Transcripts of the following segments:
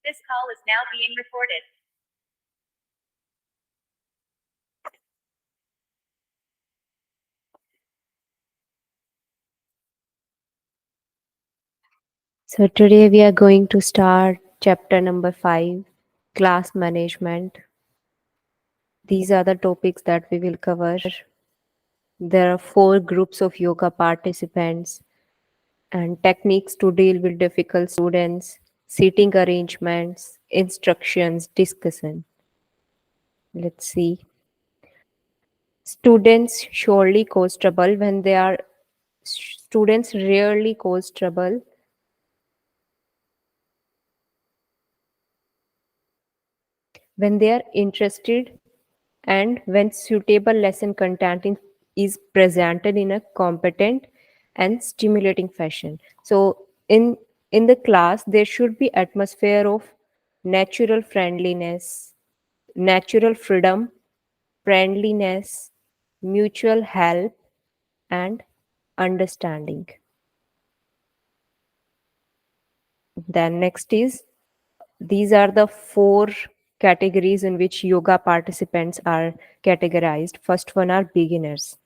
This call is now being recorded. So today we are going to start chapter number 5, class management. These are the topics that we will cover. There are 4 groups of yoga participants and techniques to deal with difficult students, seating arrangements, instructions, discussion. Let's see. Students surely cause trouble when they are students rarely cause trouble when they are interested and when suitable lesson content is presented in a competent and stimulating fashion. So in the class there should be atmosphere of natural friendliness, natural freedom, friendliness, mutual help and understanding. Then next is, these are the 4 categories in which yoga participants are categorized. First one are beginners.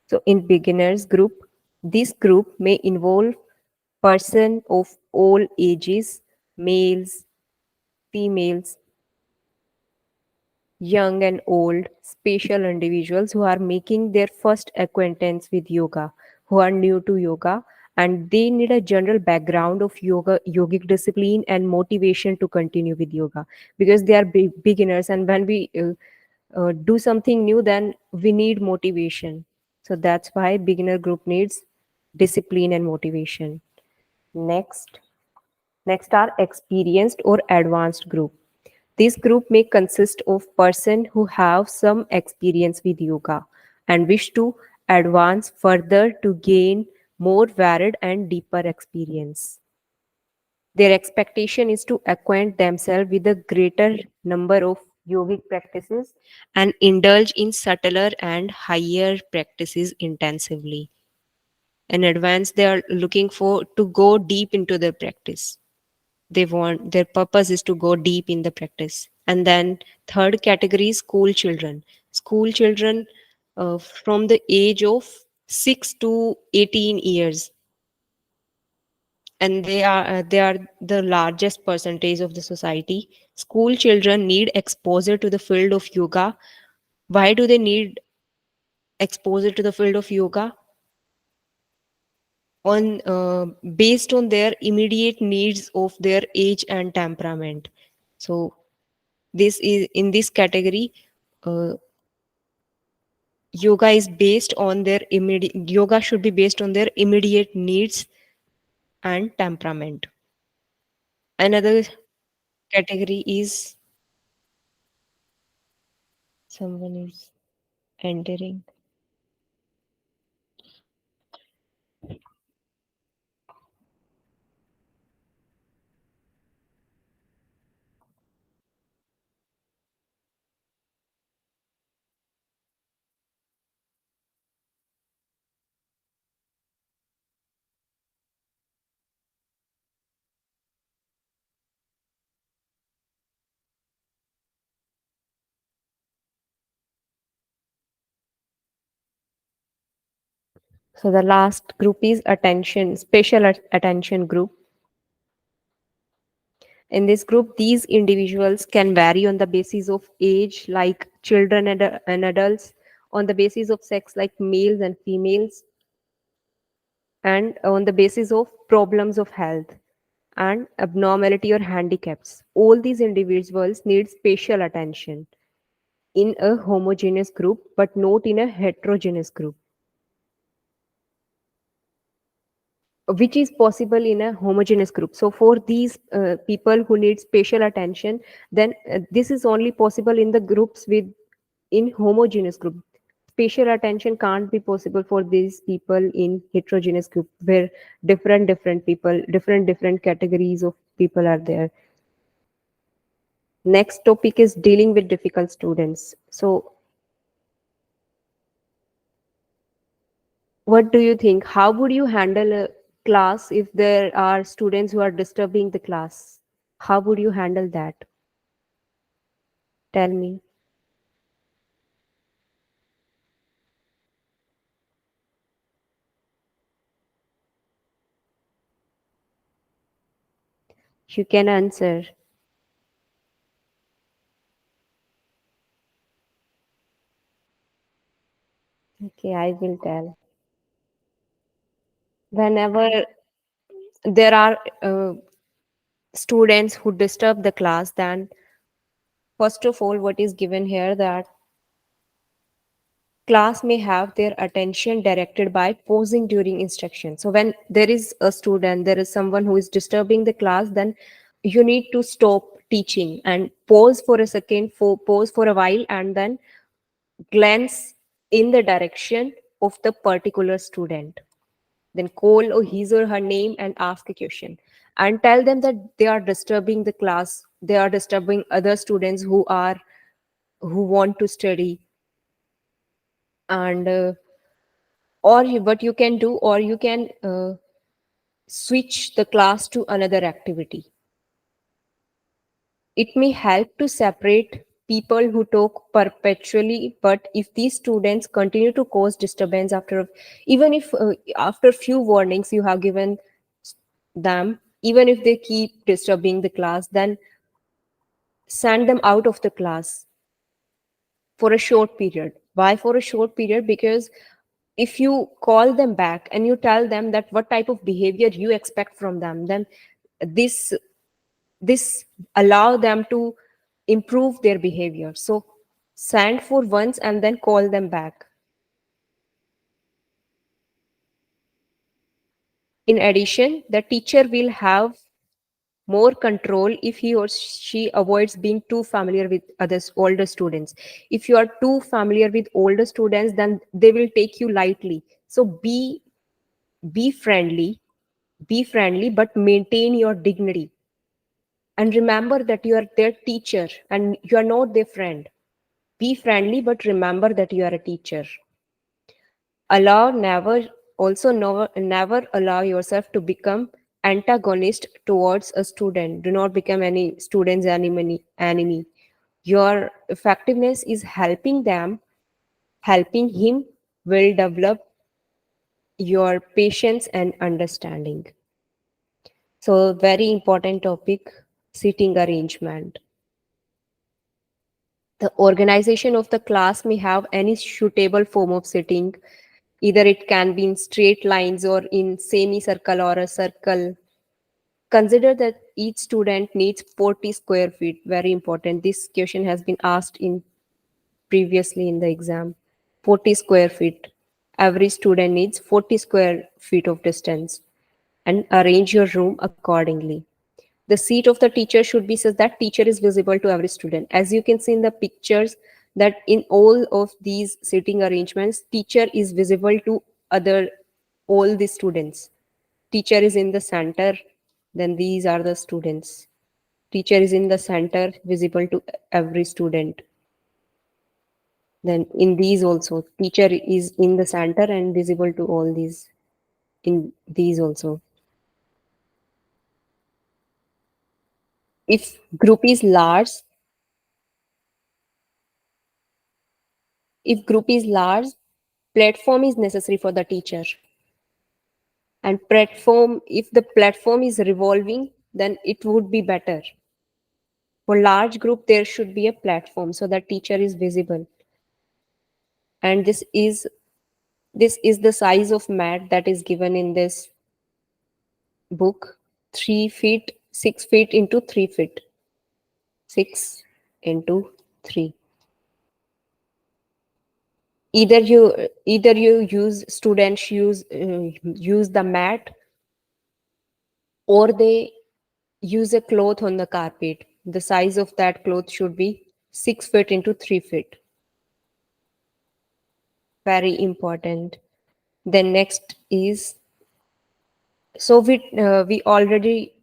So in beginners group, this group may involve person of all ages, males, females, young and old, special individuals who are making their first acquaintance with yoga, who are new to yoga, and they need a general background of yoga, yogic discipline and motivation to continue with yoga, because they are beginners, and when we do something new, then we need motivation. So that's why beginner group needs discipline and motivation. Next are experienced or advanced group. This group may consist of person who have some experience with yoga and wish to advance further to gain more varied and deeper experience. Their expectation is to acquaint themselves with a greater number of yogic practices and indulge in subtler and higher practices intensively. In advance, they are looking for to go deep into their practice. They want, their purpose is to go deep in the practice. And then third category is school children from the age of 6 to 18 years, and they are the largest percentage of the society. School children need exposure to the field of yoga. Why do they need exposure to the field of yoga? On based on their immediate needs of their age and temperament. So this is in this category, uh, yoga should be based on their immediate needs and temperament. Another category is, someone is entering. So the last group is attention group. In this group, these individuals can vary on the basis of age, like children and adults, on the basis of sex, like males and females, and on the basis of problems of health and abnormality or handicaps. All these individuals need special attention in a homogeneous group, but not in a heterogeneous group, which is possible in a homogeneous group. So for these people who need special attention, then this is only possible in the groups with in homogeneous group. Special attention can't be possible for these people in heterogeneous group, where different people, different categories of people are there. Next topic is dealing with difficult students. So what do you think? How would you handle a class if there are students who are disturbing the class? How would you handle that? Tell me. You can answer. Okay, I will tell. Whenever there are students who disturb the class, then first of all, what is given here that class may have their attention directed by pausing during instruction. So when there is a student, there is someone who is disturbing the class, then you need to stop teaching and pause for a second, pause for a while, and then glance in the direction of the particular student. Then call or his or her name and ask a question and tell them that they are disturbing the class, they are disturbing other students who want to study. And what you can do, or you can switch the class to another activity. It may help to separate people who talk perpetually, but if these students continue to cause disturbance after, even if after few warnings you have given them, even if they keep disturbing the class, then send them out of the class for a short period. Why for a short period? Because if you call them back and you tell them that what type of behavior you expect from them, then this this allow them to improve their behavior. So send for once and then call them back. In addition, the teacher will have more control if he or she avoids being too familiar with others older students. If you are too familiar with older students, then they will take you lightly. So be friendly, be friendly, but maintain your dignity. And remember that you are their teacher and you are not their friend. Be friendly, but remember that you are a teacher. Allow never also never allow yourself to become antagonist towards a student. Do not become any student's enemy. Your effectiveness is helping them, helping him will develop your patience and understanding. So very important topic, seating arrangement. The organization of the class may have any suitable form of sitting. Either it can be in straight lines or in semicircle or a circle. Consider that each student needs 40 square feet. Very important. This question has been asked in previously in the exam. 40 square feet. Every student needs 40 square feet of distance, and arrange your room accordingly. The seat of the teacher should be such that teacher is visible to every student. As you can see in the pictures, that in all of these seating arrangements, teacher is visible to other all the students. Teacher is in the center, then these are the students. Teacher is in the center, visible to every student. Then in these also, teacher is in the center and visible to all these, in these also. If group is large, if group is large, platform is necessary for the teacher. And platform, if the platform is revolving, then it would be better. For large group, there should be a platform so that teacher is visible. And this is the size of mat that is given in this book. 3 feet, 6 feet into 3 feet. 6 into 3. Either you use students use the mat, or they use a cloth on the carpet. The size of that cloth should be 6 feet into 3 feet. Very important. Then next is, so we already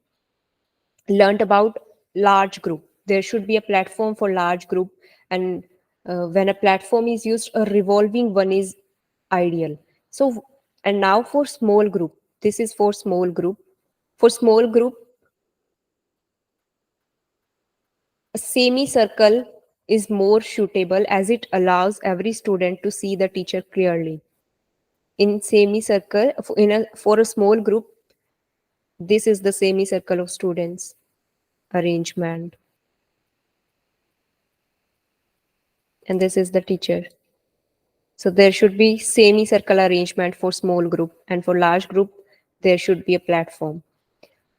learned about large group. There should be a platform for large group, and when a platform is used, a revolving one is ideal. So, and now for small group. This is for small group. For small group, A semicircle is more suitable as it allows every student to see the teacher clearly. In semicircle, for a small group, this is the semicircle of students arrangement, and this is the teacher. So there should be semicircle arrangement for small group, and for large group, there should be a platform.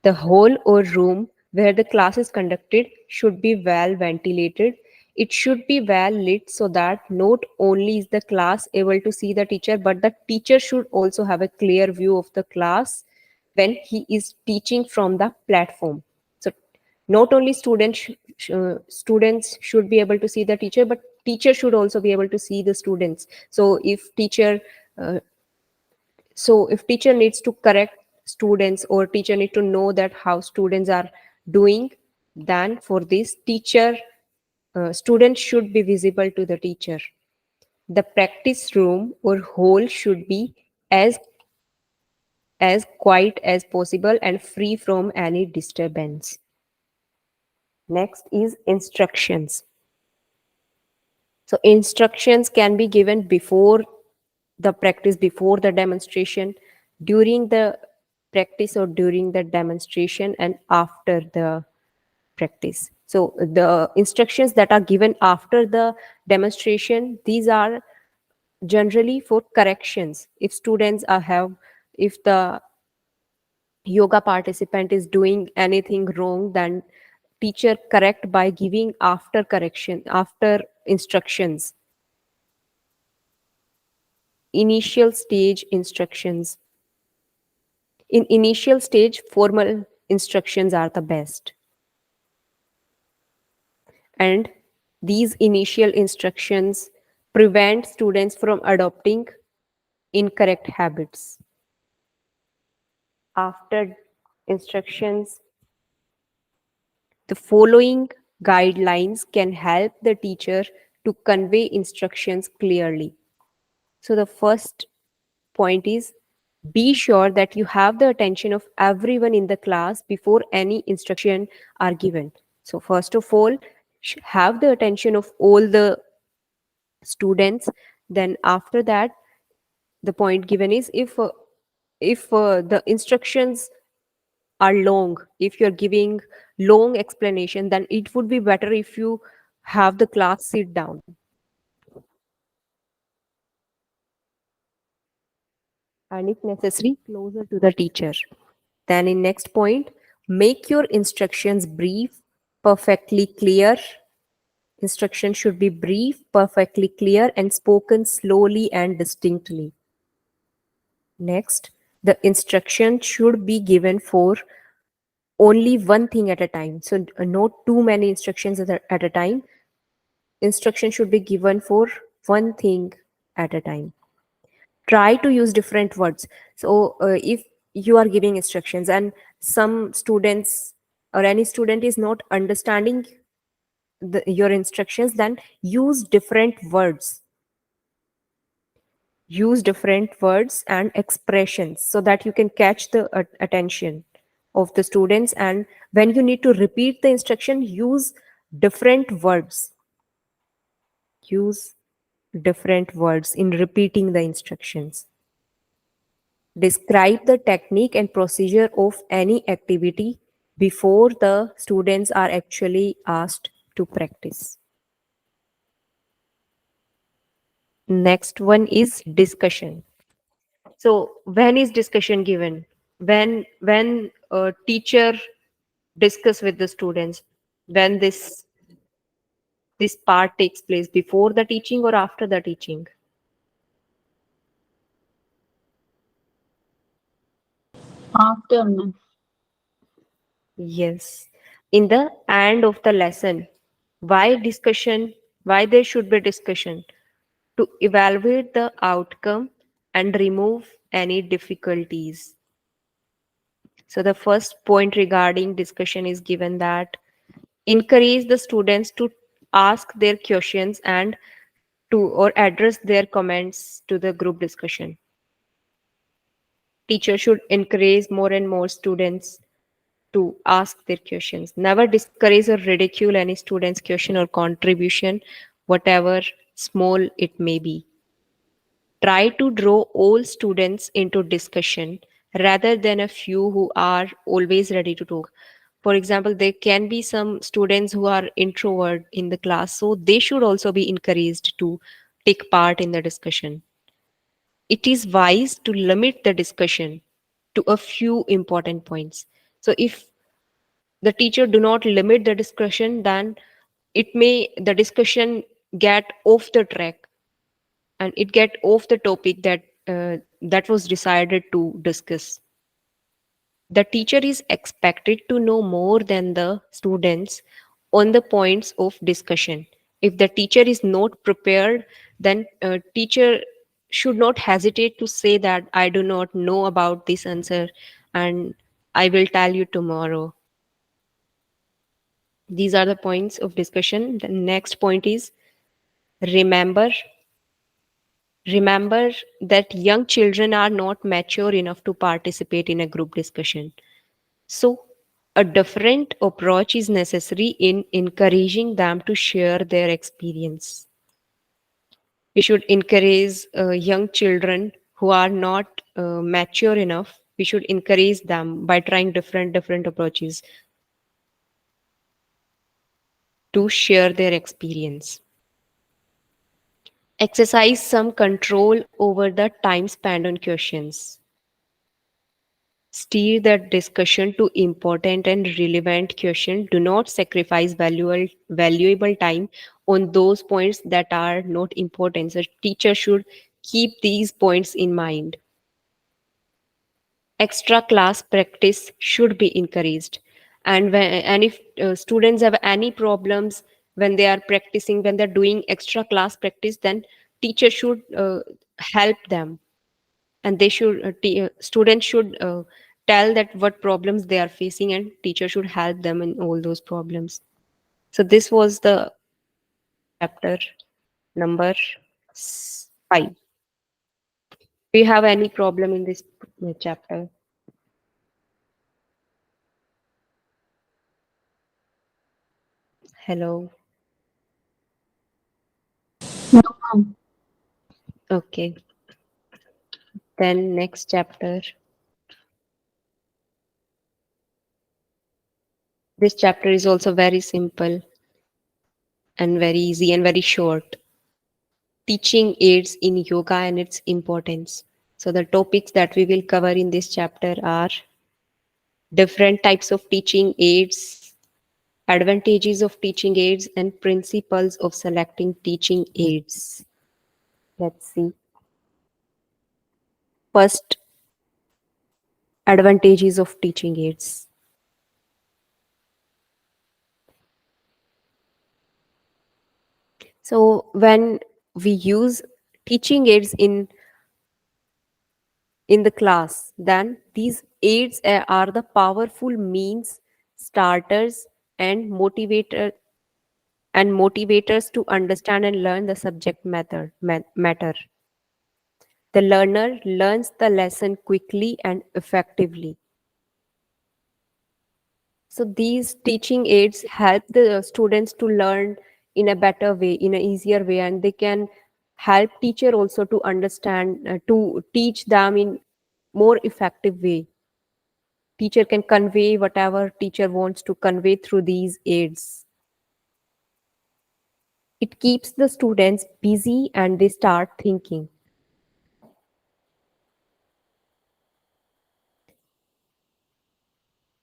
The hall or room where the class is conducted should be well ventilated. It should be well lit so that not only is the class able to see the teacher, but the teacher should also have a clear view of the class when he is teaching from the platform. So not only students should be able to see the teacher, but teacher should also be able to see the students. Uh, so if teacher needs to correct students, or teacher need to know that how students are doing, then for this teacher, students should be visible to the teacher. The practice room or hall should be as quiet as possible and free from any disturbance. Next is instructions. So instructions can be given before the practice, before the demonstration, during the practice or during the demonstration, and after the practice. So the instructions that are given after the demonstration, these are generally for corrections. If students if the yoga participant is doing anything wrong, then teacher correct by giving after correction, after instructions. Initial stage instructions. In initial stage, formal instructions are the best. And these initial instructions prevent students from adopting incorrect habits. After instructions, the following guidelines can help the teacher to convey instructions clearly. So the first point is, be sure that you have the attention of everyone in the class before any instruction are given. So first of all, have the attention of all the students. Then after that, the point given is, if the instructions are long, if you're giving long explanation, then it would be better if you have the class sit down, and if necessary closer to the teacher. Then in next point, make your instructions brief, perfectly clear. Instruction should be brief, perfectly clear, and spoken slowly and distinctly. Next, the instruction should be given for only one thing at a time. So not too many instructions at a time. Instruction should be given for one thing at a time. Try to use different words. So if you are giving instructions and some students or any student is not understanding your instructions, then use different words. Use different words and expressions so that you can catch the attention of the students. And when you need to repeat the instruction, use different words. Use different words in repeating the instructions. Describe the technique and procedure of any activity before the students are actually asked to practice. Next one is discussion. So when is discussion given? When a teacher discuss with the students, when this part takes place, before the teaching or after the teaching? After, ma'am. Yes. In the end of the lesson, why discussion? Why there should be discussion? To evaluate the outcome and remove any difficulties. So the first point regarding discussion is given that encourage the students to ask their questions and to or address their comments to the group discussion. Teacher should encourage more and more students to ask their questions. Never discourage or ridicule any student's question or contribution, whatever small it may be. Try to draw all students into discussion rather than a few who are always ready to talk. For example, there can be some students who are introvert in the class, so they should also be encouraged to take part in the discussion. It is wise to limit the discussion to a few important points. So if the teacher do not limit the discussion, then it may the discussion get off the track and it get off the topic that was decided to discuss. The teacher is expected to know more than the students on the points of discussion. If the teacher is not prepared, then teacher should not hesitate to say that I do not know about this answer and I will tell you tomorrow. These are the points of discussion. The next point is remember. Remember that young children are not mature enough to participate in a group discussion. So, a different approach is necessary in encouraging them to share their experience. We should encourage young children who are not mature enough. We should encourage them by trying different approaches to share their experience. Exercise some control over the time spent on questions. Steer the discussion to important and relevant questions. Do not sacrifice valuable time on those points that are not important. So teacher should keep these points in mind. Extra class practice should be encouraged. And if students have any problems when they are practicing, when they're doing extra class practice, then teacher should help them, and they should students should tell that what problems they are facing, and teacher should help them in all those problems. So this was the chapter number 5. Do you have any problem in this chapter? Hello. No, ma'am. Okay, then next chapter. This chapter is also very simple and very easy and very short. Teaching aids in yoga and its importance. So the topics that we will cover in this chapter are different types of teaching aids, advantages of teaching aids, and principles of selecting teaching aids. Let's see. First, advantages of teaching aids. So when we use teaching aids in the class, then these aids are the powerful means, starters, and motivators to understand and learn the subject matter. The learner learns the lesson quickly and effectively. So these teaching aids help the students to learn in a better way, in an easier way, and they can help teacher also to understand, to teach them in more effective way. Teacher can convey whatever teacher wants to convey through these aids. It keeps the students busy and they start thinking.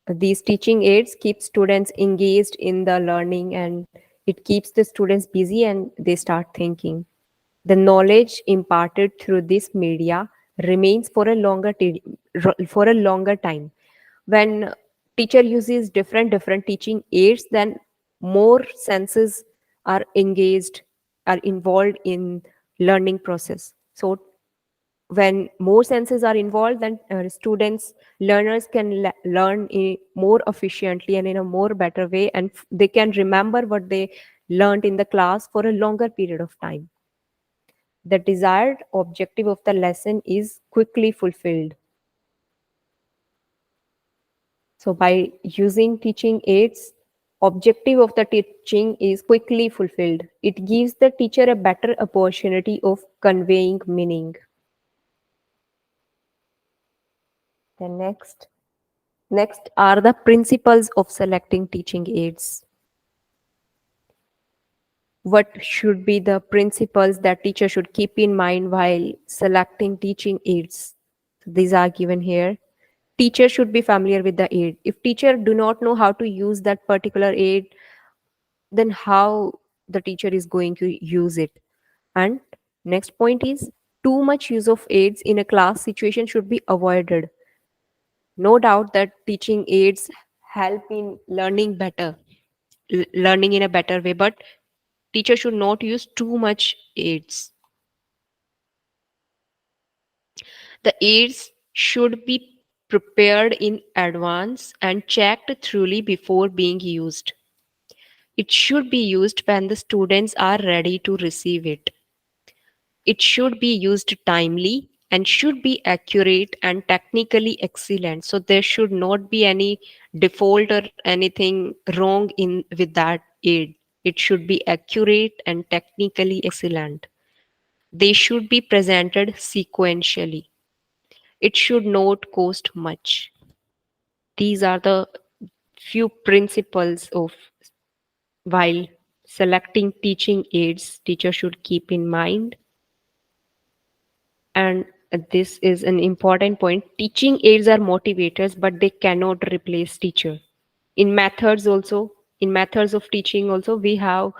These teaching aids keep students engaged in the learning, and it keeps the students busy and they start thinking. The knowledge imparted through this media remains for a longer time. When teacher uses different teaching aids, then more senses are engaged, are involved in learning process. So when more senses are involved, then students learners can learn more efficiently and in a more better way, and they can remember what they learned in the class for a longer period of time. The desired objective of the lesson is quickly fulfilled. So by using teaching aids, objective of the teaching is quickly fulfilled. It gives the teacher a better opportunity of conveying meaning. The next are the principles of selecting teaching aids. What should be the principles that teacher should keep in mind while selecting teaching aids? So these are given here. Teacher should be familiar with the aid. If teacher do not know how to use that particular aid, then how the teacher is going to use it? And next point is, too much use of aids in a class situation should be avoided. No doubt that teaching aids help in learning better, learning in a better way, but teacher should not use too much aids. The aids should be prepared in advance and checked thoroughly before being used. It should be used when the students are ready to receive it. It should be used timely and should be accurate and technically excellent. So there should not be any default or anything wrong in with that aid. It should be accurate and technically excellent. They should be presented sequentially. It should not cost much. These are the few principles of while selecting teaching aids teacher should keep in mind. And this is an important point. Teaching aids are motivators, but they cannot replace teacher. In methods also, in methods of teaching also, we have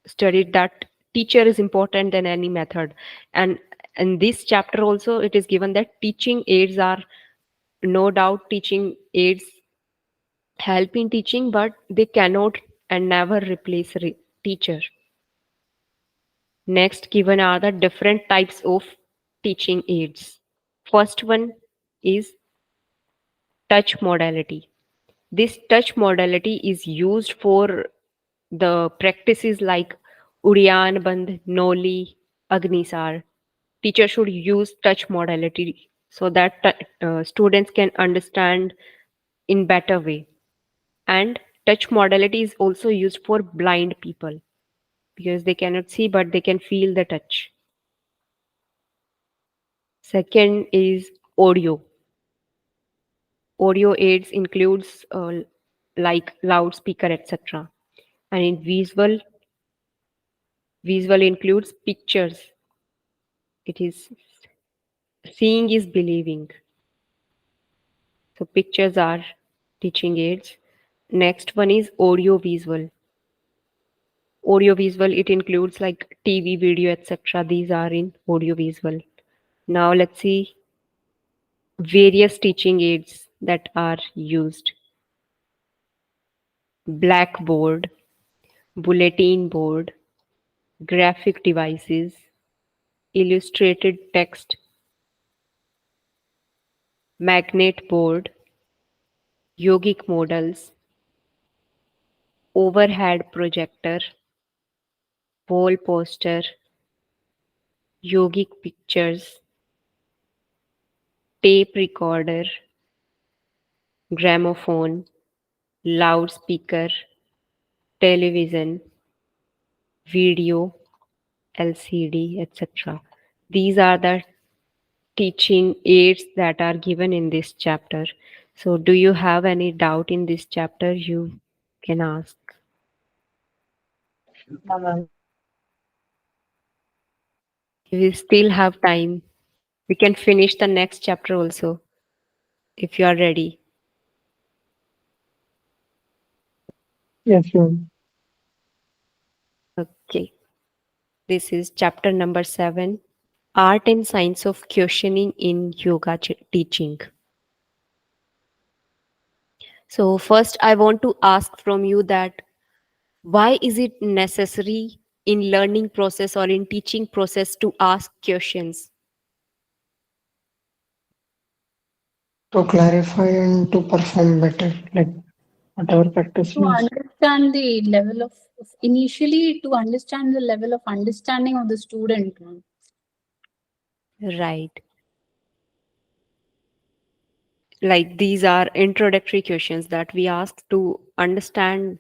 studied that teacher is important than any method. And in this chapter also, it is given that teaching aids are no doubt teaching aids help in teaching, but they cannot and never replace teacher. Next, given are the different types of teaching aids. First one is touch modality. This touch modality is used for the practices like Udyan Bandh, Noli, Agnisar. Teacher should use touch modality so that students can understand in better way. And touch modality is also used for blind people because they cannot see but they can feel the touch. Second is audio. Audio aids includes like loudspeaker, etc. And in visual includes pictures. It is seeing is believing. So pictures are teaching aids. Next one is audio visual. Audio visual, it includes like TV, video, etc. These are in audio visual. Now let's see various teaching aids that are used. Blackboard, bulletin board, graphic devices, illustrated text, magnet board, yogic models, overhead projector, wall poster, yogic pictures, tape recorder, gramophone, loudspeaker, television, video, LCD, etc. These are the teaching aids that are given in this chapter. So, do you have any doubt in this chapter? You can ask. We still have time. We can finish the next chapter also if you are ready. Yes, sure. Okay. This is chapter number 7, Art and Science of Questioning in Yoga Teaching. So, first, I want to ask from you that why is it necessary in learning process or in teaching process to ask questions? To clarify and to perform better, like whatever practice To means. understand the level of initially to understand the level of understanding of the student, ma'am. Right. Like these are introductory questions that we ask to understand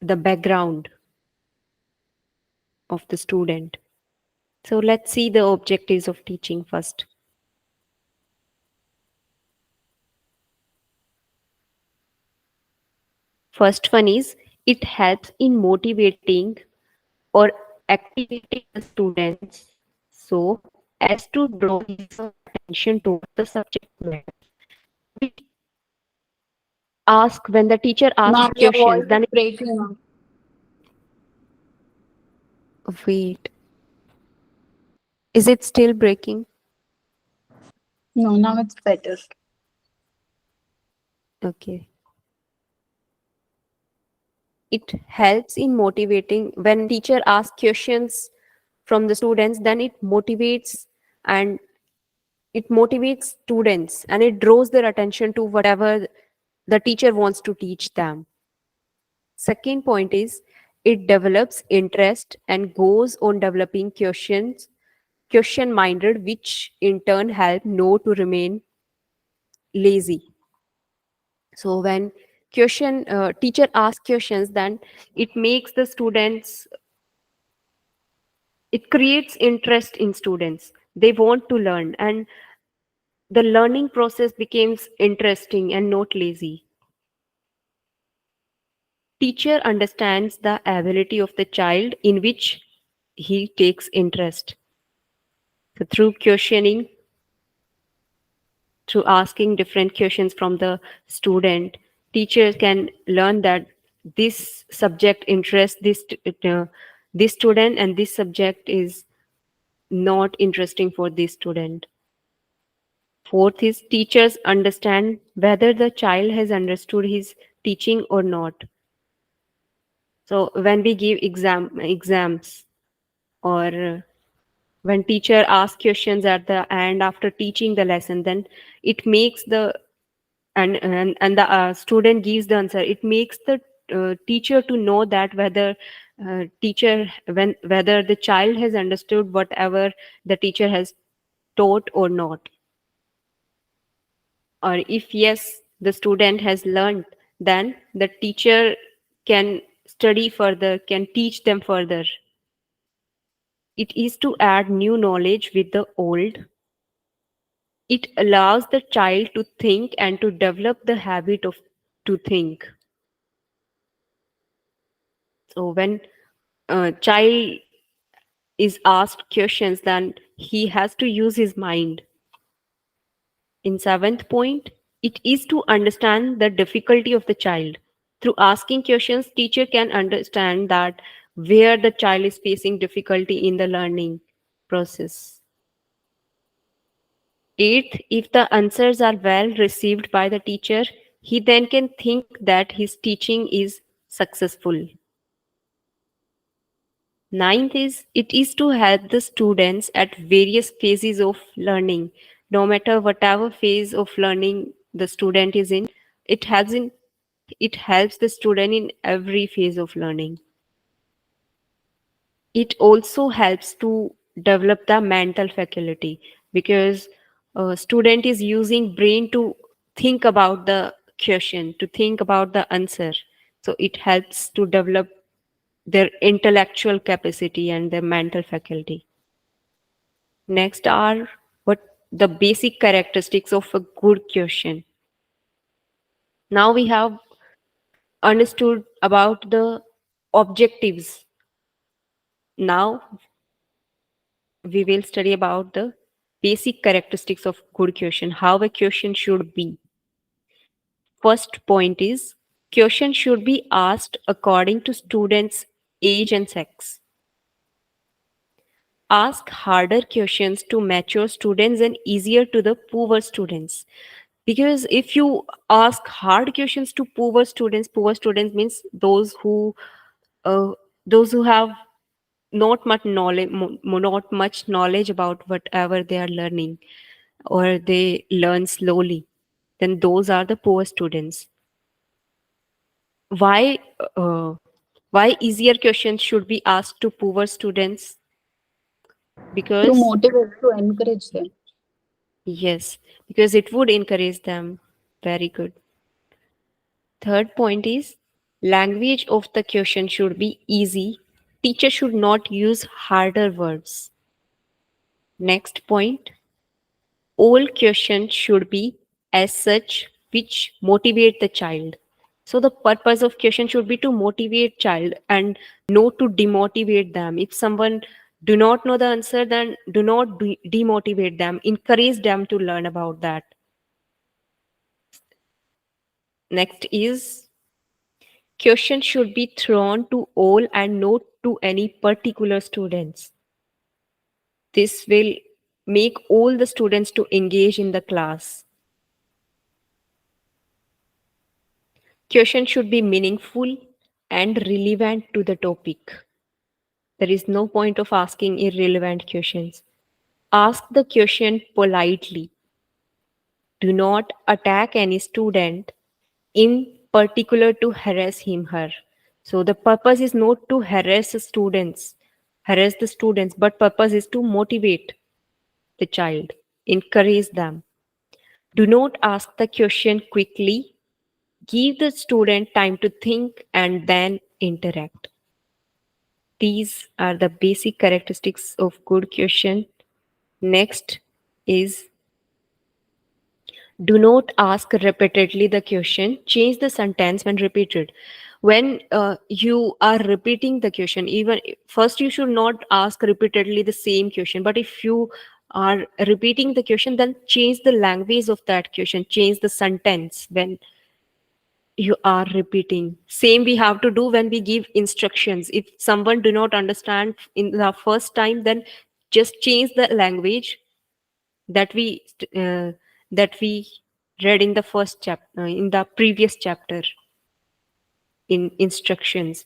the background of the student. So let's see the objectives of teaching first. First one is it helps in motivating or activating the students so as to draw his attention towards the subject matter. We ask when the teacher asks Ma'am, your questions, voice is then breaking now. wait, is it still breaking? No, now it's better. Okay. It helps in motivating when teacher asks questions from the students, then and it motivates students and it draws their attention to whatever the teacher wants to teach them. Second point is it develops interest and goes on developing question minded, which in turn help no to remain lazy. So when question teacher asks questions, then it makes the students, it creates interest in students, they want to learn, and the learning process becomes interesting and not lazy. Teacher understands the ability of the child in which he takes interest. So through questioning, through asking different questions from the student, teachers can learn that this subject interests this student and this subject is not interesting for this student. Fourth is teachers understand whether the child has understood his teaching or not. So when we give exams, or when teacher asks questions at the end after teaching the lesson, then it makes the and the student gives the answer, it makes the teacher to know that whether whether the child has understood whatever the teacher has taught or not, or if yes, the student has learned, then the teacher can study further, can teach them further. It is to add new knowledge with the old. It allows the child to think and to develop the habit of to think. So when a child is asked questions, then he has to use his mind. In seventh point, it is to understand the difficulty of the child. Through asking questions, teacher can understand that where the child is facing difficulty in the learning process. Eighth, if the answers are well received by the teacher, he then can think that his teaching is successful. Ninth is it is to help the students at various phases of learning. No matter whatever phase of learning the student is in, it helps in it helps the student in every phase of learning. It also helps to develop the mental faculty, because a student is using brain to think about the question, to think about the answer. So it helps to develop their intellectual capacity and their mental faculty. Next are what the basic characteristics of a good question. Now we have understood about the objectives. Now we will study about the basic characteristics of good question, how a question should be. First point is question should be asked according to students' age and sex. Ask harder questions to mature students and easier to the poor students. Because if you ask hard questions to poor students means uh, those who have not much knowledge about whatever they are learning, or they learn slowly, then those are the poor students. Why uh, why easier questions should be asked to poor students? To Because motivate, to encourage them. Yes, because it would encourage them. Very good. Third point is language of the question should be easy. Teacher should not use harder words. Next point, all questions should be as such which motivate the child. So the purpose of question should be to motivate child and not to demotivate them. If someone do not know the answer, then do not demotivate them. Encourage them to learn about that. Next is question should be thrown to all and not to any particular students. This will make all the students to engage in the class. Question should be meaningful and relevant to the topic. There is no point of asking irrelevant questions. Ask the question politely. Do not attack any student in particular to harass him her. So the purpose is not to harass the students, but purpose is to motivate the child, encourage them. Do not ask the question quickly. Give the student time to think and then interact. These are the basic characteristics of good question. Next is do not ask repeatedly the question. Change the sentence when repeated. When you are repeating the question, even first you should not ask repeatedly the same question. But if you are repeating the question, then change the language of that question. Change the sentence when you are repeating. Same we have to do when we give instructions. If someone do not understand in the first time, then just change the language that uh, we read in the first chapter, in the previous chapter, in instructions.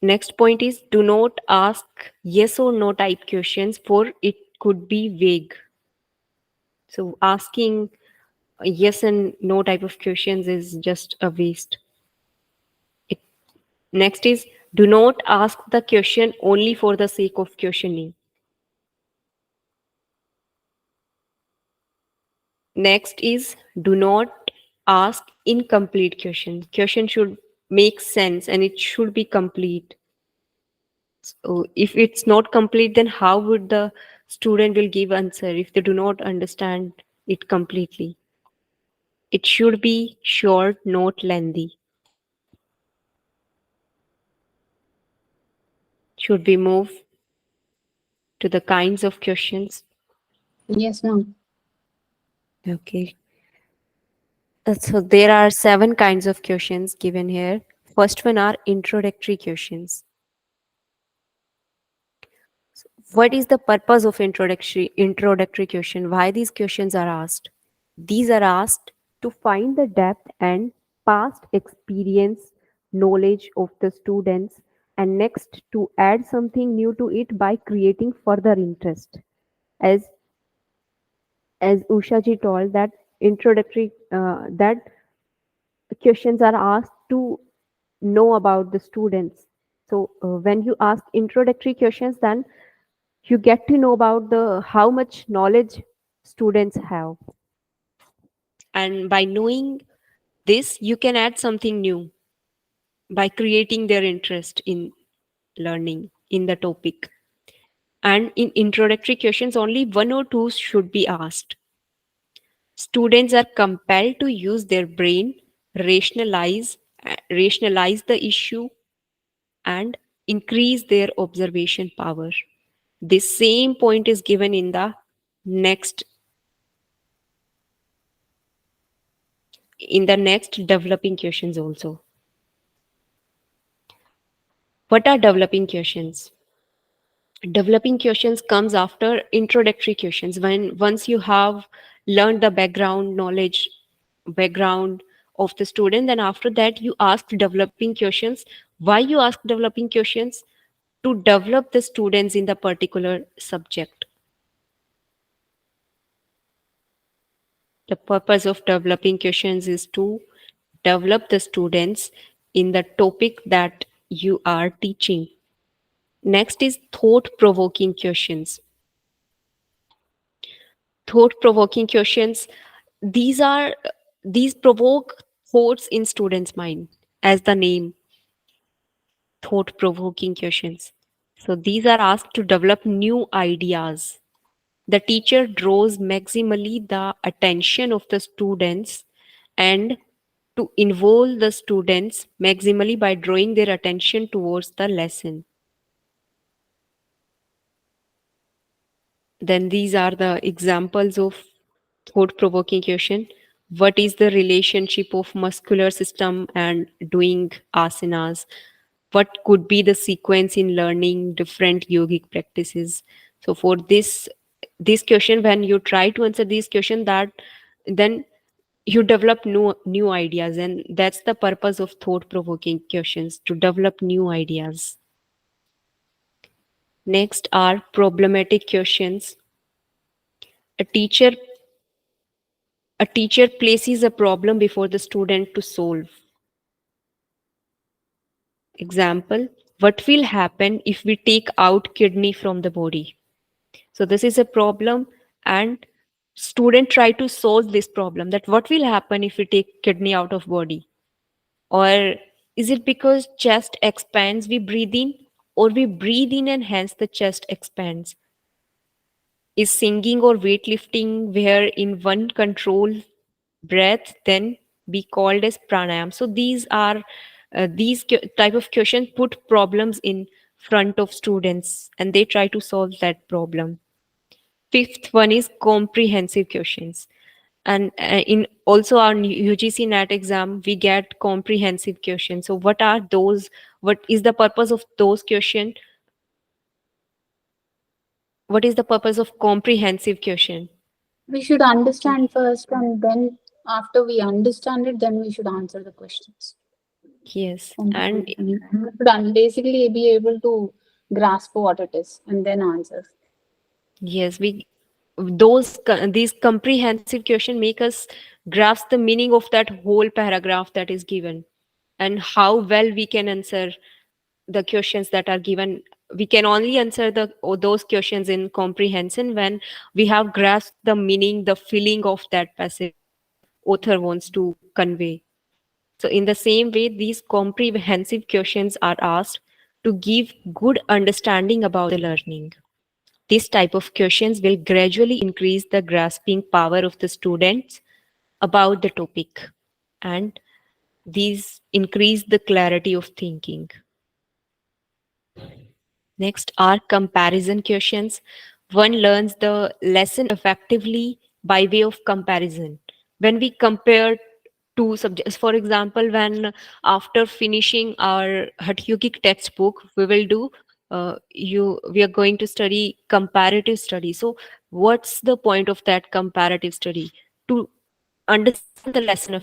Next point is do not ask yes or no type questions, for it could be vague. So asking yes and no type of questions is just a waste. Next is do not ask the question only for the sake of questioning. Next is do not ask incomplete questions. Question should make sense and it should be complete. So if it's not complete, then how would the student will give answer if they do not understand it completely? It should be short, not lengthy. Should we move to the kinds of questions? Yes, ma'am. Okay. So there are 7 kinds of questions given here. First one are introductory questions. What is the purpose of introductory question? Why these questions are asked? These are asked to find the depth and past experience knowledge of the students, and next to add something new to it by creating further interest. As Usha ji told that introductory that questions are asked to know about the students. So when you ask introductory questions, then you get to know about the how much knowledge students have, and by knowing this you can add something new by creating their interest in learning in the topic. And in introductory questions only one or two should be asked. Students are compelled to use their brain, rationalize the issue, and increase their observation power. This same point is given in the next developing questions also. What are developing questions? Developing questions comes after introductory questions. When once you have learned the background of the student, then after that you ask developing questions. Why you ask developing questions? To develop the students in the particular subject. The purpose of developing questions is to develop the students in the topic that you are teaching. Next is thought provoking questions. thought-provoking questions. These provoke thoughts in students' mind, as the name, thought-provoking questions. So these are asked to develop new ideas. The teacher draws maximally the attention of the students and to involve the students maximally by drawing their attention towards the lesson. Then these are the examples of thought-provoking question. What is the relationship of muscular system and doing asanas? What could be the sequence in learning different yogic practices? So for this question, when you try to answer this question, that then you develop new ideas, and that's the purpose of thought-provoking questions, to develop new ideas. Next are problematic questions. A teacher A teacher places a problem before the student to solve. Example, what will happen if we take out kidney from the body? So this is a problem, and student try to solve this problem, that what will happen if we take kidney out of body? Or is it because chest expands we breathe in, or we breathe in and hence the chest expands? Is singing or weightlifting where in one control breath then be called as pranayam? So these are type of questions put problems in front of students and they try to solve that problem. Fifth one is comprehensive questions. And in also our UGC NET exam, we get comprehensive questions. So what are those? What is the purpose of those questions? What is the purpose of comprehensive question? We should understand first, and then after we understand it, then we should answer the questions. Yes, and We should basically be able to grasp what it is and then answer. yes, these comprehensive question make us grasp the meaning of that whole paragraph that is given, and how well we can answer the questions that are given. We can only answer those questions in comprehension when we have grasped the meaning, the feeling of that passage author wants to convey. So in the same way, these comprehensive questions are asked to give good understanding about the learning. This type of questions will gradually increase the grasping power of the students about the topic, and these increase the clarity of thinking. Next are comparison questions. One learns the lesson effectively by way of comparison. When we compare two subjects, for example, when after finishing our Hatyogic textbook, we are going to study comparative study. So what's the point of that comparative study? To understand the lesson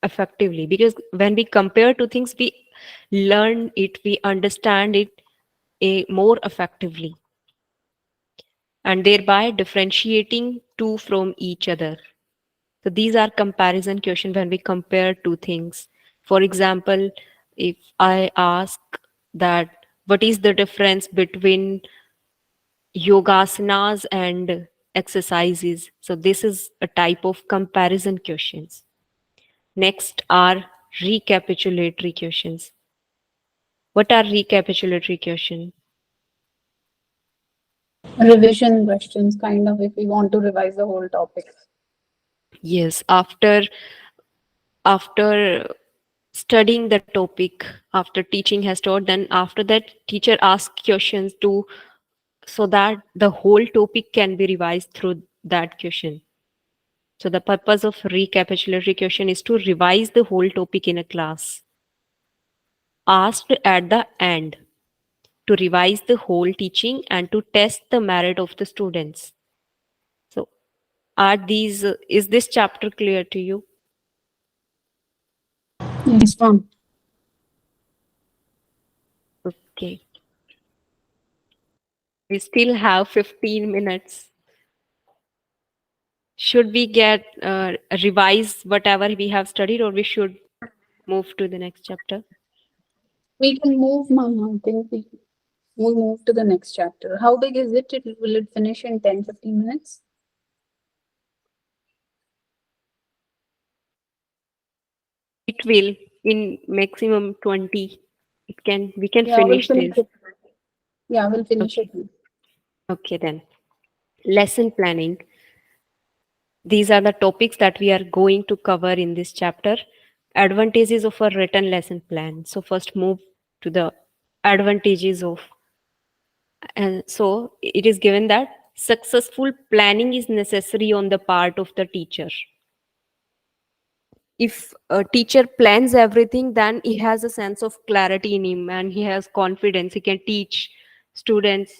effectively, because when we compare two things, we learn it, we understand it more effectively, and thereby differentiating two from each other. So these are comparison questions when we compare two things. For example, if I ask that what is the difference between yogasanas and exercises, so this is a type of comparison questions. Next are recapitulatory questions. What are recapitulatory questions? Revision questions, kind of, if we want to revise the whole topic. Yes, after studying the topic, after teaching has taught, then after that teacher asks questions to, so that the whole topic can be revised through that question. So the purpose of recapitulatory question is to revise the whole topic in a class. Asked at the end to revise the whole teaching and to test the merit of the students. So is this chapter clear to you? Yes, ma'am. Okay. We still have 15 minutes. Should we get revise whatever we have studied, or we should move to the next chapter? We can move, ma'am. I think we We'll move to the next chapter. How big is it? Will it finish in 10-15 minutes? It will in maximum 20. We can Yeah, we'll finish finish this. it. Yeah, we'll finish Okay. it now. Okay then. Lesson planning. These are the topics that we are going to cover in this chapter. Advantages of a written lesson plan. So first move to the advantages of, and so it is given that successful planning is necessary on the part of the teacher. If a teacher plans everything, then he has a sense of clarity in him and he has confidence. He can teach students.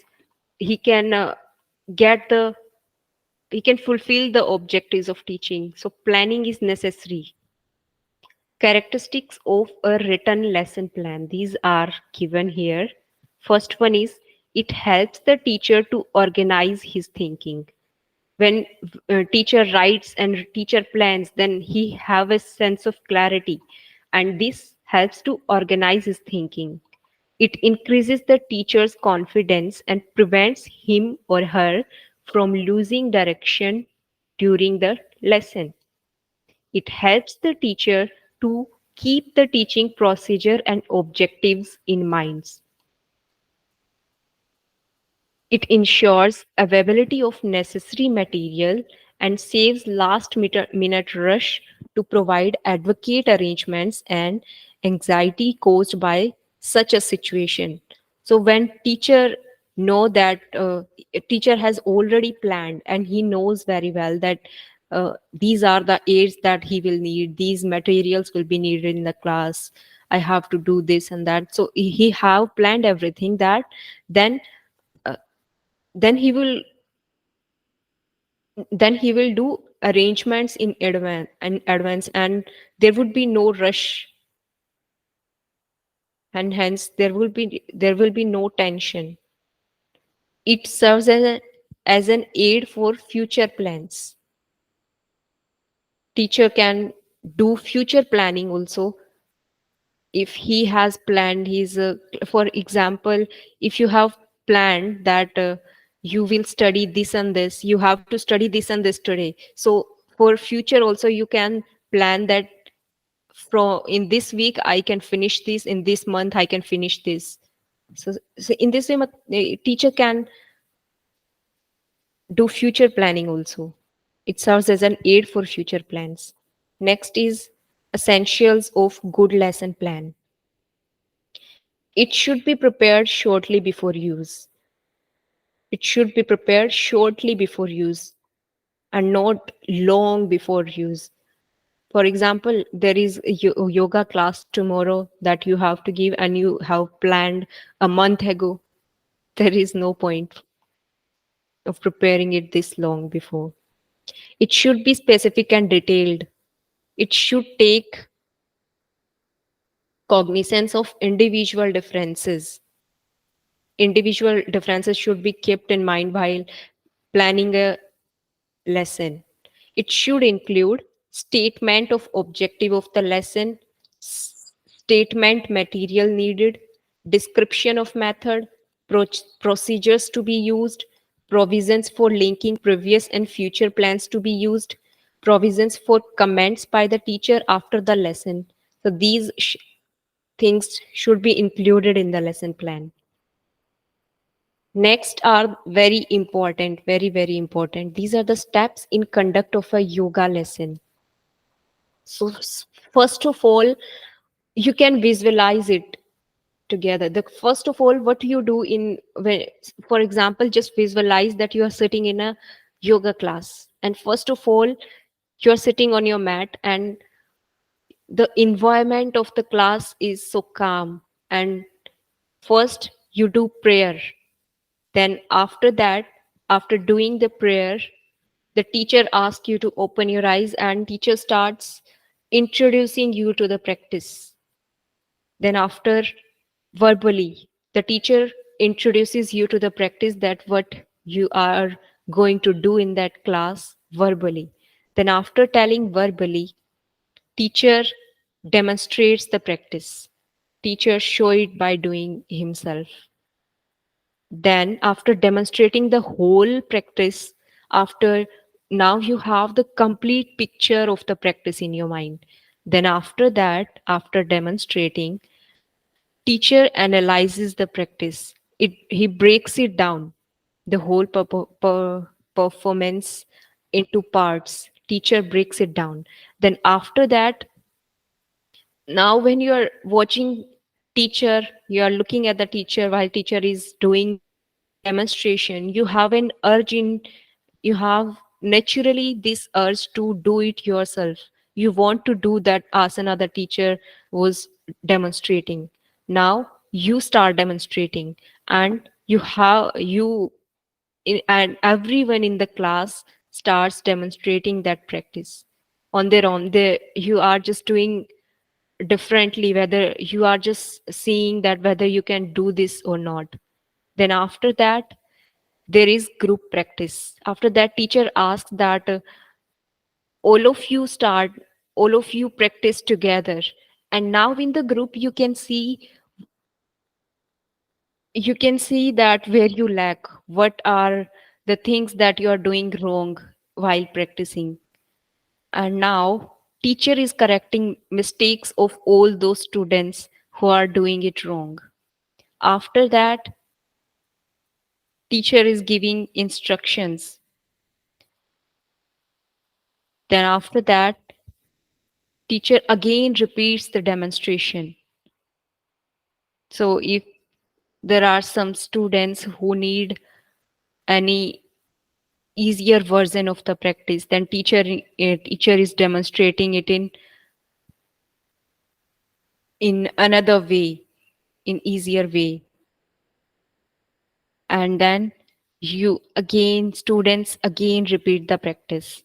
He can get the he can fulfill the objectives of teaching. So planning is necessary. Characteristics of a written lesson plan. These are given here. First one is it helps the teacher to organize his thinking. When teacher writes and teacher plans, then he have a sense of clarity, and this helps to organize his thinking. It increases the teacher's confidence and prevents him or her from losing direction during the lesson. It helps the teacher to keep the teaching procedure and objectives in mind. It ensures availability of necessary material and saves last minute rush to provide advocate arrangements and anxiety caused by such a situation. So when teacher know that a teacher has already planned and he knows very well that these are the aids that he will need, these materials will be needed in the class, I have to do this and that. So he have planned everything that then uh, then he will then he will do arrangements in advance and there would be no rush, and hence there will be no tension. It serves as an aid for future plans. Teacher can do future planning also. If he has planned his for example, if you have planned that you will study this and this, you have to study this and this today, so for future also you can plan that from in this week I can finish this, in this month I can finish this. So in this way a teacher can do future planning also. It serves as an aid for future plans. Next is essentials of good lesson plan. It should be prepared shortly before use. It should be prepared shortly before use and not long before use. For example, there is a yoga class tomorrow that you have to give and you have planned a month ago. There is no point of preparing it this long before. It should be specific and detailed. It should take cognizance of individual differences should be kept in mind while planning a lesson. It should include statement of objective of the lesson, statement material needed, description of method, procedures to be used, provisions for linking previous and future plans to be used, provisions for comments by the teacher after the lesson. So these things should be included in the lesson plan. Next are very important, very, very important. These are the steps in conduct of a yoga lesson. So first of all, you can visualize it together. The first of all, what you do for example, just visualize that you are sitting in a yoga class. And first of all, you're sitting on your mat and the environment of the class is so calm. And first you do prayer. Then after that, after doing the prayer, the teacher asks you to open your eyes and teacher starts introducing you to the practice. Then after verbally, the teacher introduces you to the practice that what you are going to do in that class verbally. Then after telling verbally, teacher demonstrates the practice. Teacher show it by doing himself. Then after demonstrating the whole practice, after now you have the complete picture of the practice in your mind. Then after that, after demonstrating, teacher analyzes the practice. He breaks it down, the whole performance into parts. Teacher breaks it down. Then after that, now when you are watching teacher, you are looking at the teacher while teacher is doing demonstration, you have an urge in, you have naturally this urge to do it yourself. You want to do that asana the teacher was demonstrating. Now you start demonstrating, and and everyone in the class starts demonstrating that practice on their own. You are just doing differently, whether you are just seeing that whether you can do this or not. Then after that, there is group practice. After that, teacher asks that all of you start, all of you practice together. And now in the group, you can see that where you lack, what are the things that you are doing wrong while practicing. And now teacher is correcting mistakes of all those students who are doing it wrong. After that, teacher is giving instructions. Then after that, teacher again repeats the demonstration. So if there are some students who need any easier version of the practice, then teacher is demonstrating it in another way, in easier way. And then students again repeat the practice,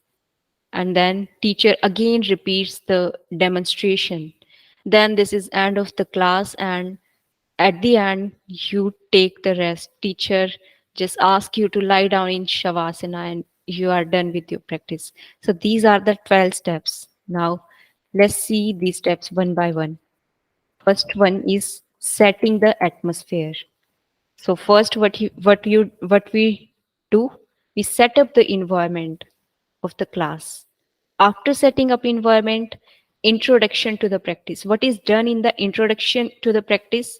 and then teacher again repeats the demonstration. Then this is end of the class, and at the end you take the rest. Teacher just ask you to lie down in shavasana, and you are done with your practice. So these are the 12 steps. Now let's see these steps one by one. First one is setting the atmosphere. So first, what we do, we set up the environment of the class. After setting up environment, introduction to the practice. What is done in the introduction to the practice?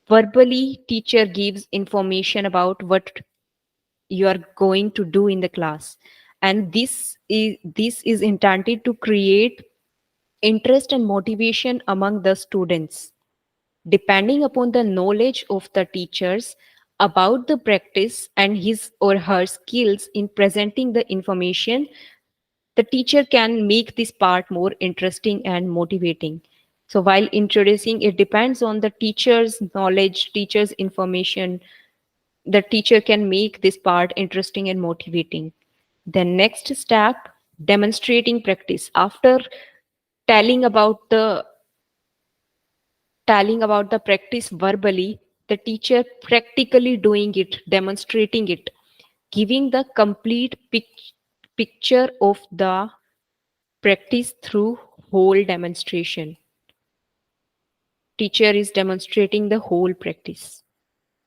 Verbally, teacher gives information about what you are going to do in the class, and this is intended to create interest and motivation among the students. Depending upon the knowledge of the teachers about the practice and his or her skills in presenting the information, the teacher can make this part more interesting and motivating. So while introducing, it depends on the teacher's knowledge, teacher's information. The teacher can make this part interesting and motivating. The next step, demonstrating practice. After telling about the telling about the practice verbally, the teacher practically doing it, demonstrating it, giving the complete picture of the practice through whole demonstration. Teacher is demonstrating the whole practice.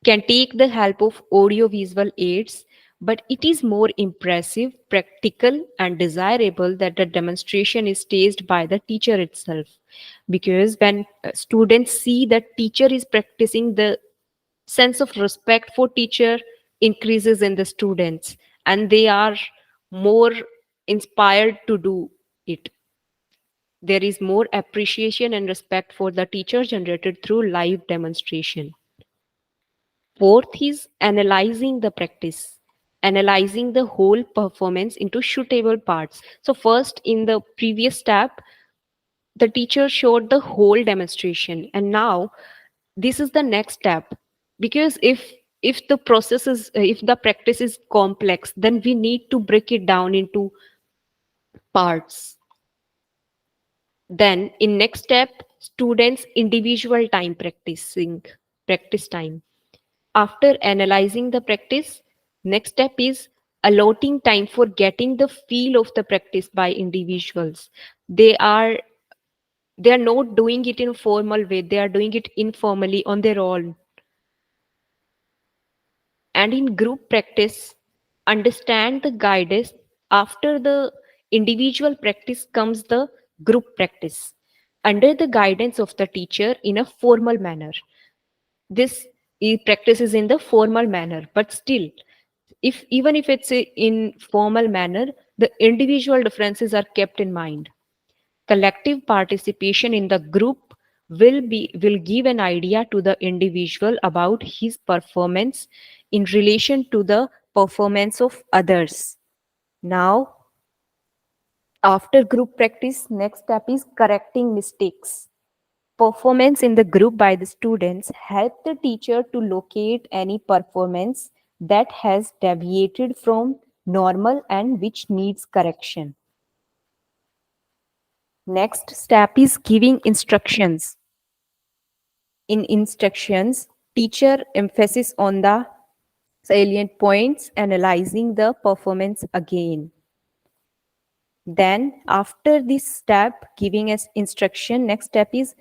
Can take the help of audio-visual aids, but it is more impressive, practical, and desirable that the demonstration is staged by the teacher itself. Because when students see that teacher is practicing, the sense of respect for teacher increases in the students, and they are more inspired to do it. There is more appreciation and respect for the teacher generated through live demonstration. Fourth is analyzing the practice, analyzing the whole performance into shootable parts. So first, in the previous step, the teacher showed the whole demonstration, and now this is the next step. Because if the process is if the practice is complex, then we need to break it down into parts. Then in next step, students individual time practice time. After analyzing the practice, next step is allotting time for getting the feel of the practice by individuals. They are not doing it in a formal way, they are doing it informally on their own. And in group practice, understand the guidance. After the individual practice comes the group practice under the guidance of the teacher in a formal manner. This practice is in the formal manner, but still, if even if it's in formal manner, the individual differences are kept in mind. Collective participation in the group will give an idea to the individual about his performance in relation to the performance of others. Now, after group practice, next step is correcting mistakes. Performance in the group by the students help the teacher to locate any performance that has deviated from normal and which needs correction. Next step is giving instructions. In instructions, teacher emphasis on the salient points, analyzing the performance again. Then after this step, giving us instruction, next step is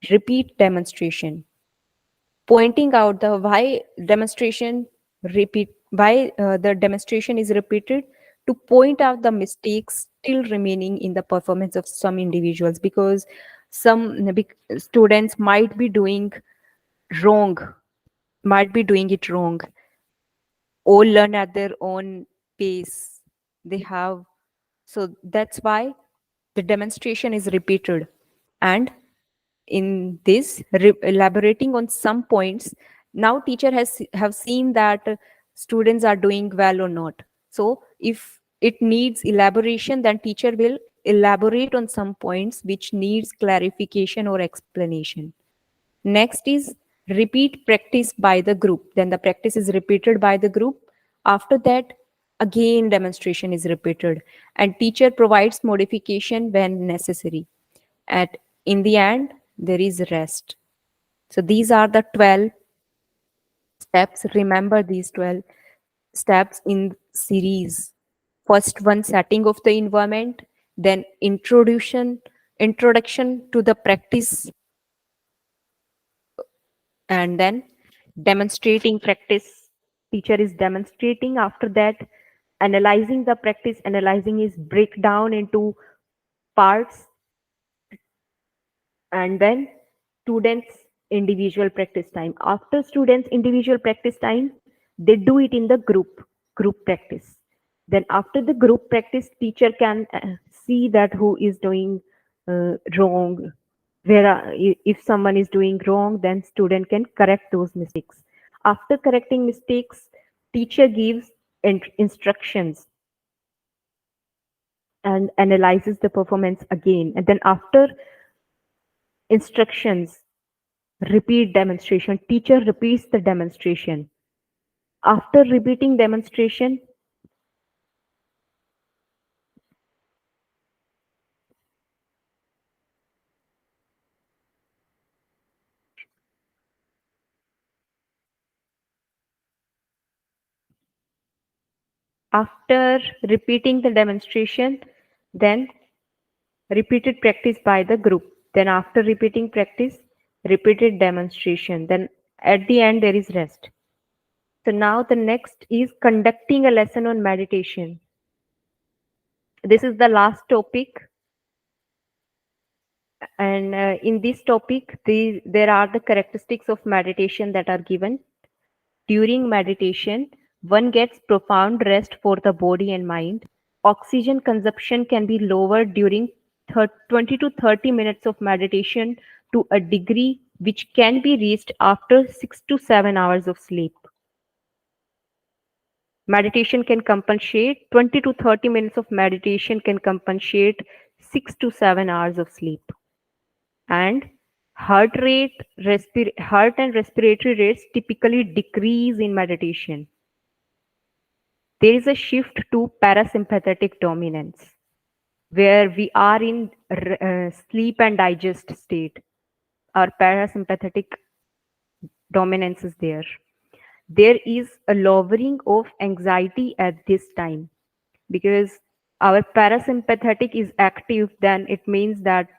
repeat demonstration. Pointing out the why the demonstration is repeated, to point out the mistakes still remaining in the performance of some individuals, because some students wrong might be doing it wrong, or learn at their own pace they have. So that's why the demonstration is repeated. And in this elaborating on some points, now teacher has have seen that students are doing well or not. So if it needs elaboration, then teacher will elaborate on some points which needs clarification or explanation. Next is repeat practice by the group. Then the practice is repeated by the group. After that, again demonstration is repeated, and teacher provides modification when necessary. At in the end, there is rest. So these are the 12 steps. Remember these 12 steps in series. First one, setting of the environment, then introduction to the practice, and then demonstrating practice. Teacher is demonstrating. After that, analyzing the practice. Analyzing is break down into parts, and then students individual practice time. After students individual practice time, they do it in the group practice. Then after the group practice, teacher can see that who is doing wrong. If someone is doing wrong, then student can correct those mistakes. After correcting mistakes, teacher gives instructions and analyzes the performance again. And then after instructions, repeat demonstration. Teacher repeats the demonstration. After repeating demonstration, after repeating the demonstration, then repeated practice by the group. Then after repeating practice, repeated demonstration. Then at the end, there is rest. So now the next is conducting a lesson on meditation. This is the last topic. And in this topic, there are the characteristics of meditation that are given. During meditation, one gets profound rest for the body and mind. Oxygen consumption can be lowered during 20 to 30 minutes of meditation to a degree which can be reached after 6 to 7 hours of sleep. Meditation can compensate 20 to 30 minutes of meditation can compensate 6 to 7 hours of sleep. And heart and respiratory rates typically decrease in meditation. There is a shift to parasympathetic dominance, where we are in sleep and digest state. Our parasympathetic dominance is there. There is a lowering of anxiety at this time, because our parasympathetic is active, then it means that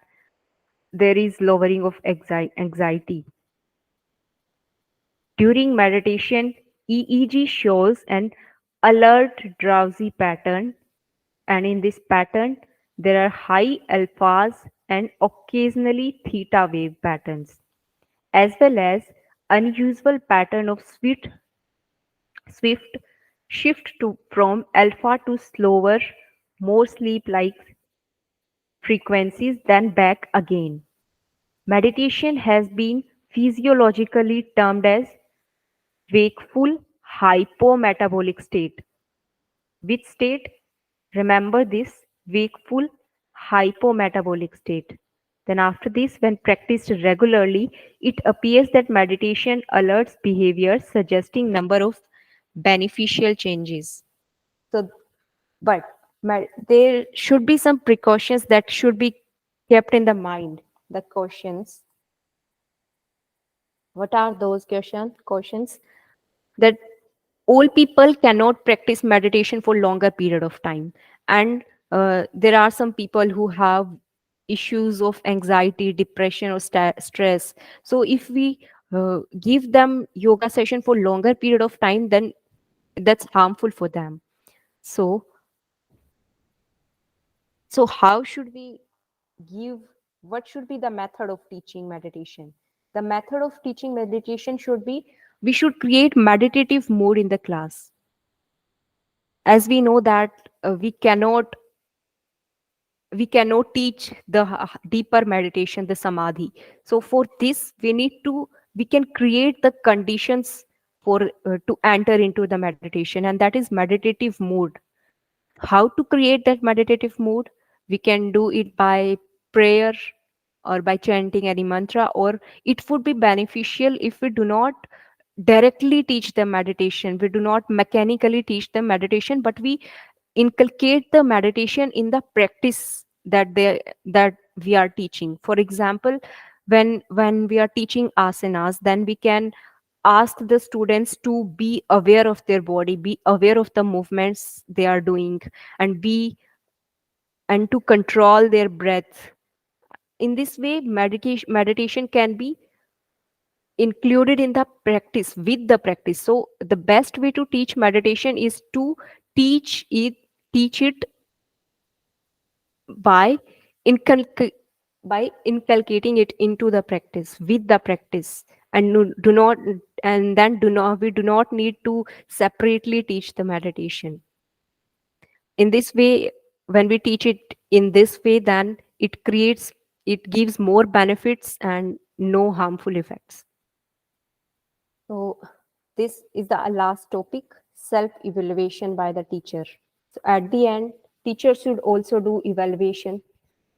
there is lowering of anxiety. During meditation, EEG shows an alert drowsy pattern, and in this pattern there are high alphas and occasionally theta wave patterns, as well as unusual pattern of swift shift from alpha to slower, more sleep-like frequencies, then back again. Meditation has been physiologically termed as wakeful hypometabolic state. Which state? Remember this, wakeful hypometabolic state. Then after this, when practiced regularly, it appears that meditation alerts behaviors suggesting number of beneficial changes. So, but there should be some precautions that should be kept in the mind. The cautions. What are those cautions? That all people cannot practice meditation for longer period of time, and there are some people who have issues of anxiety, depression, or stress. So if we give them yoga session for longer period of time, then that's harmful for them. So how should we give, what should be the method of teaching meditation? The method of teaching meditation should be, we should create meditative mood in the class. As we know that we cannot teach the deeper meditation, the samadhi. So for this we can create the conditions for to enter into the meditation, and that is meditative mood. How to create that meditative mood? We can do it by prayer or by chanting any mantra, or it would be beneficial if we do not directly teach them meditation, we do not mechanically teach them meditation, but we inculcate the meditation in the practice that we are teaching. For example, when we are teaching asanas, then we can ask the students to be aware of their body, be aware of the movements they are doing, and to control their breath. In this way, meditation can be included in the practice, with the practice. So the best way to teach meditation is to teach it by inculc- by inculcating it into the practice, with the practice, and do not and then do not we do not need to separately teach the meditation. In this way, when we teach it in this way, then it gives more benefits and no harmful effects. So this is the last topic, self-evaluation by the teacher. So at the end, teacher should also do evaluation.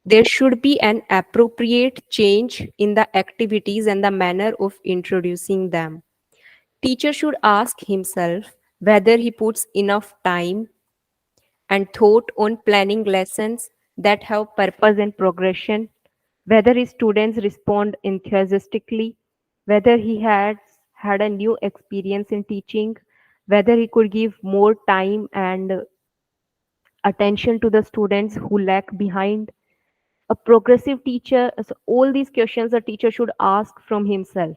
There should be an appropriate change in the activities and the manner of introducing them. Teacher should ask himself whether he puts enough time and thought on planning lessons that have purpose and progression, whether his students respond enthusiastically, whether he has had a new experience in teaching, whether he could give more time and attention to the students who lag behind. A progressive teacher, so all these questions a teacher should ask from himself.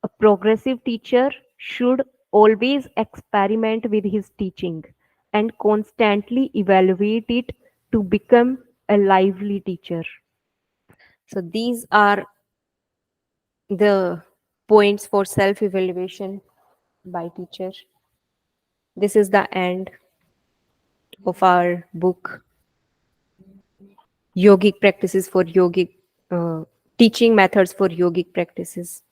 A progressive teacher should always experiment with his teaching and constantly evaluate it to become a lively teacher. So these are the points for self-evaluation by teacher. This is the end of our book, Yogic Practices for Yogic Teaching Methods for Yogic Practices.